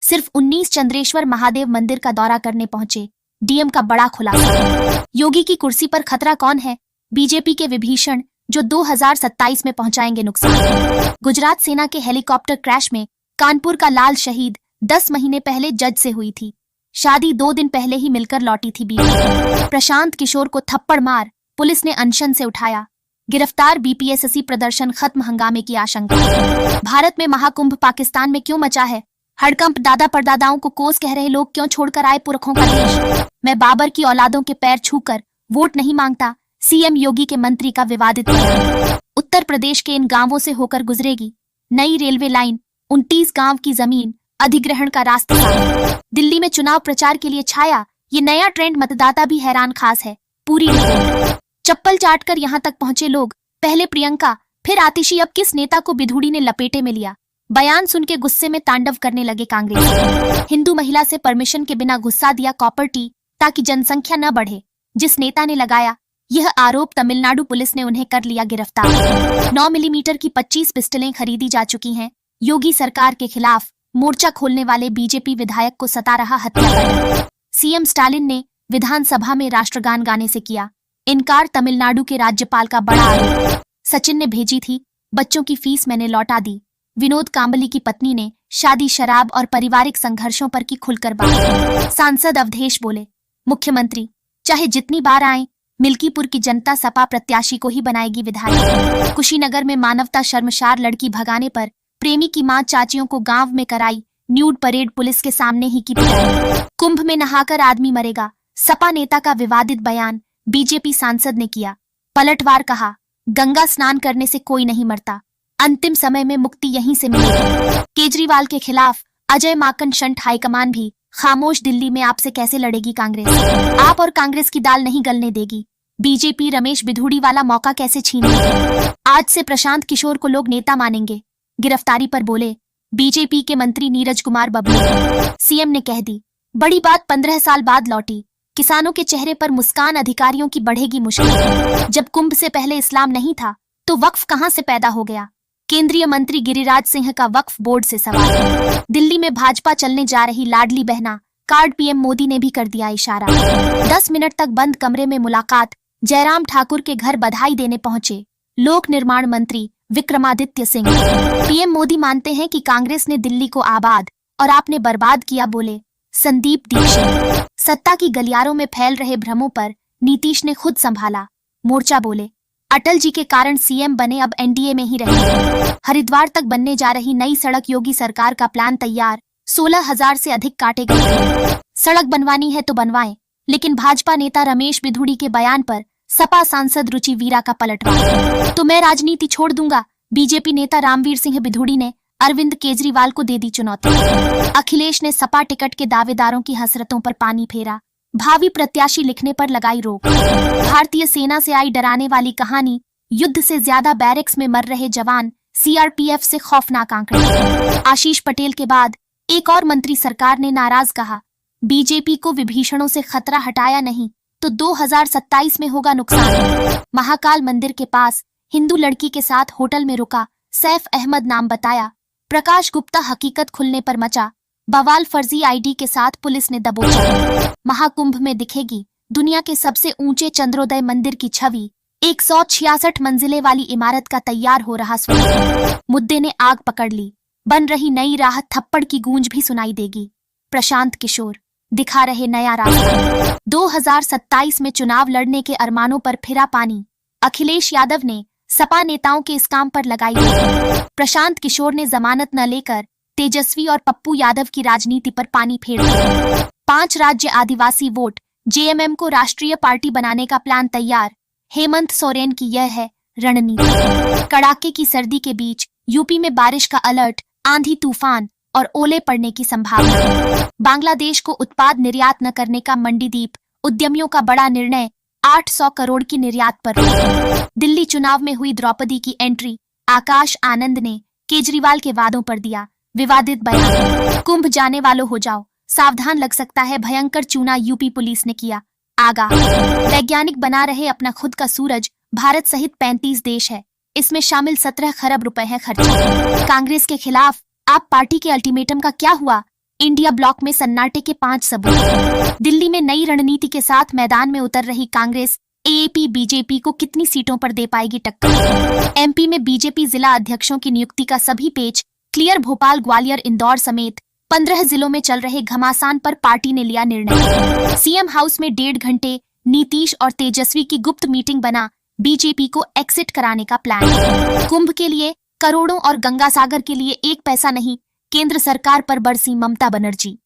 सिर्फ 19 चंद्रेश्वर महादेव मंदिर का दौरा करने पहुंचे डीएम का बड़ा खुलासा। योगी की कुर्सी पर खतरा कौन है? बीजेपी के विभीषण जो 2027 में पहुंचाएंगे नुकसान। गुजरात सेना के हेलीकॉप्टर क्रैश में कानपुर का लाल शहीद 10 महीने पहले जज से हुई थी शादी, 2 दिन पहले ही मिलकर लौटी थी बीवी। प्रशांत किशोर को थप्पड़ मार पुलिस ने अनशन से उठाया, गिरफ्तार। बीपीएससी प्रदर्शन खत्म, हंगामे की आशंका। भारत में महाकुंभ, पाकिस्तान में क्यों मचा है हड़कंप? दादा परदादाओं को कोस कह रहे लोग क्यों छोड़कर आए पुरखों का देश? मैं बाबर की औलादों के पैर छूकर वोट नहीं मांगता, सीएम योगी के मंत्री का विवादित बयान। उत्तर प्रदेश के इन गांवों से होकर गुजरेगी नई रेलवे लाइन, 29 गांव की जमीन अधिग्रहण का रास्ता साफ। दिल्ली में चुनाव प्रचार के लिए छाया ये नया ट्रेंड, मतदाता भी हैरान, खास है पूरी रिपोर्ट। चप्पल चाटकर यहां तक पहुंचे लोग, पहले प्रियंका फिर आतिशी, अब किस नेता को बिधूड़ी ने लपेटे में लिया? बयान सुन के गुस्से में तांडव करने लगे कांग्रेस। हिंदू महिला से परमिशन के बिना घुसा दिया कॉपर टी ताकि जनसंख्या न बढ़े, जिस नेता ने लगाया यह आरोप, तमिलनाडु पुलिस ने उन्हें कर लिया गिरफ्तार। 9 मिलीमीटर की 25 पिस्टलें खरीदी जा चुकी हैं। योगी सरकार के खिलाफ मोर्चा खोलने वाले बीजेपी विधायक को सता रहा हत्याकांड। सीएम स्टालिन ने विधानसभा में राष्ट्रगान गाने से किया इनकार, तमिलनाडु के राज्यपाल का बड़ा आरोप। सचिन ने भेजी थी बच्चों की फीस, मैंने लौटा दी। विनोद कांबली की पत्नी ने शादी, शराब और पारिवारिक संघर्षों पर की खुलकर बात। सांसद अवधेश बोले, मुख्यमंत्री चाहे जितनी बार आए, मिल्कीपुर की जनता सपा प्रत्याशी को ही बनाएगी विधायक। कुशीनगर में मानवता शर्मसार, लड़की भगाने पर प्रेमी की मां चाचियों को गांव में कराई न्यूड परेड, पुलिस के सामने ही की पिटाई। कुंभ में नहाकर आदमी मरेगा, सपा नेता का विवादित बयान, बीजेपी सांसद ने किया पलटवार, कहा गंगा स्नान करने से कोई नहीं मरता, अंतिम समय में मुक्ति यहीं से मिलेगी। केजरीवाल के खिलाफ अजय माकन शंट, हाईकमान भी खामोश, दिल्ली में आपसे कैसे लड़ेगी कांग्रेस? आप और कांग्रेस की दाल नहीं गलने देगी बीजेपी, रमेश बिधूड़ी वाला मौका कैसे छीन लेगी? आज से प्रशांत किशोर को लोग नेता मानेंगे, गिरफ्तारी पर बोले बीजेपी के मंत्री नीरज कुमार बबलू। सीएम ने कह दी बड़ी बात, 15 साल बाद लौटी, किसानों के चेहरे पर मुस्कान, अधिकारियों की बढ़ेगी मुश्किल। जब कुंभ से पहले इस्लाम नहीं था तो वक्फ कहां से पैदा हो गया? केंद्रीय मंत्री गिरिराज सिंह का वक्फ बोर्ड से सवाल। दिल्ली में भाजपा चलने जा रही लाडली बहना कार्ड, पीएम मोदी ने भी कर दिया इशारा। 10 मिनट तक बंद कमरे में मुलाकात, जयराम ठाकुर के घर बधाई देने पहुंचे लोक निर्माण मंत्री विक्रमादित्य सिंह। पीएम मोदी मानते हैं कि कांग्रेस ने दिल्ली को आबाद और आपने बर्बाद किया, बोले संदीप दीक्षित। सत्ता की गलियारों में फैल रहे भ्रमों पर नीतीश ने खुद संभाला मोर्चा, बोले अटल जी के कारण सीएम बने, अब एनडीए में ही रहेंगे। हरिद्वार तक बनने जा रही नई सड़क, योगी सरकार का प्लान तैयार, 16,000 से अधिक काटे गए। सड़क बनवानी है तो बनवाएं, लेकिन भाजपा नेता रमेश बिधूड़ी के बयान पर सपा सांसद रुचि वीरा का पलटवार। तो मैं राजनीति छोड़ दूंगा, बीजेपी नेता रामवीर सिंह बिधूड़ी ने अरविंद केजरीवाल को दे दी चुनौती। अखिलेश ने सपा टिकट के दावेदारों की हसरतों पर पानी फेरा, भावी प्रत्याशी लिखने पर लगाई रोक। भारतीय सेना से आई डराने वाली कहानी, युद्ध से ज्यादा बैरक्स में मर रहे जवान, सीआरपीएफ से खौफनाक आंकड़े। आशीष पटेल के बाद एक और मंत्री सरकार ने नाराज कहा, बीजेपी को विभीषणों से खतरा हटाया नहीं तो 2027 में होगा नुकसान। महाकाल मंदिर के पास हिंदू लड़की के साथ होटल में रुका, सैफ अहमद नाम बताया, प्रकाश गुप्ता, हकीकत खुलने पर मचा बवाल, फर्जी आईडी के साथ पुलिस ने दबोचा। महाकुंभ में दिखेगी दुनिया के सबसे ऊंचे चंद्रोदय मंदिर की छवि, 166 मंजिले वाली इमारत का तैयार हो रहा स्वरूप। मुद्दे ने आग पकड़ ली, बन रही नई राह, थप्पड़ की गूंज भी सुनाई देगी। प्रशांत किशोर दिखा रहे नया रास्ता। 2027 में चुनाव लड़ने के अरमानों पर फिरा पानी, अखिलेश यादव ने सपा नेताओं के इस काम पर लगाई रोक। प्रशांत किशोर ने जमानत न लेकर तेजस्वी और पप्पू यादव की राजनीति पर पानी फेर दिया। 5 राज्य आदिवासी वोट, जेएमएम को राष्ट्रीय पार्टी बनाने का प्लान तैयार, हेमंत सोरेन की यह है रणनीति। कड़ाके की सर्दी के बीच यूपी में बारिश का अलर्ट, आंधी तूफान और ओले पड़ने की संभावना। बांग्लादेश को उत्पाद निर्यात न करने का मंडीदीप उद्यमियों का बड़ा निर्णय, 800 करोड़ की निर्यात पर रोक। दिल्ली चुनाव में हुई द्रौपदी की एंट्री, आकाश आनंद ने केजरीवाल के वादों पर दिया विवादित बयान। कुंभ जाने वालों हो जाओ, सावधान लग सकता है भयंकर चूना, यूपी पुलिस ने किया आगाह। वैज्ञानिक बना रहे अपना खुद का सूरज, भारत सहित 35 देश है, इसमें शामिल 17 खरब रुपए है खर्चा। कांग्रेस के खिलाफ आप पार्टी के अल्टीमेटम का क्या हुआ? इंडिया ब्लॉक में सन्नाटे के 5 सबूत। दिल्ली में नई रणनीति के साथ मैदान में उतर रही कांग्रेस एएपी बीजेपी को कितनी सीटों पर दे पाएगी टक्कर। एमपी में बीजेपी जिला अध्यक्षों की नियुक्ति का सभी पेच क्लियर। भोपाल, ग्वालियर, इंदौर समेत 15 जिलों में चल रहे घमासान पर पार्टी ने लिया निर्णय। सीएम हाउस में 1.5 घंटे नीतीश और तेजस्वी की गुप्त मीटिंग बना बीजेपी को एक्सिट कराने का प्लान। कुंभ के लिए करोड़ों और गंगा सागर के लिए 1 पैसा नहीं, केंद्र सरकार पर बरसी ममता बनर्जी।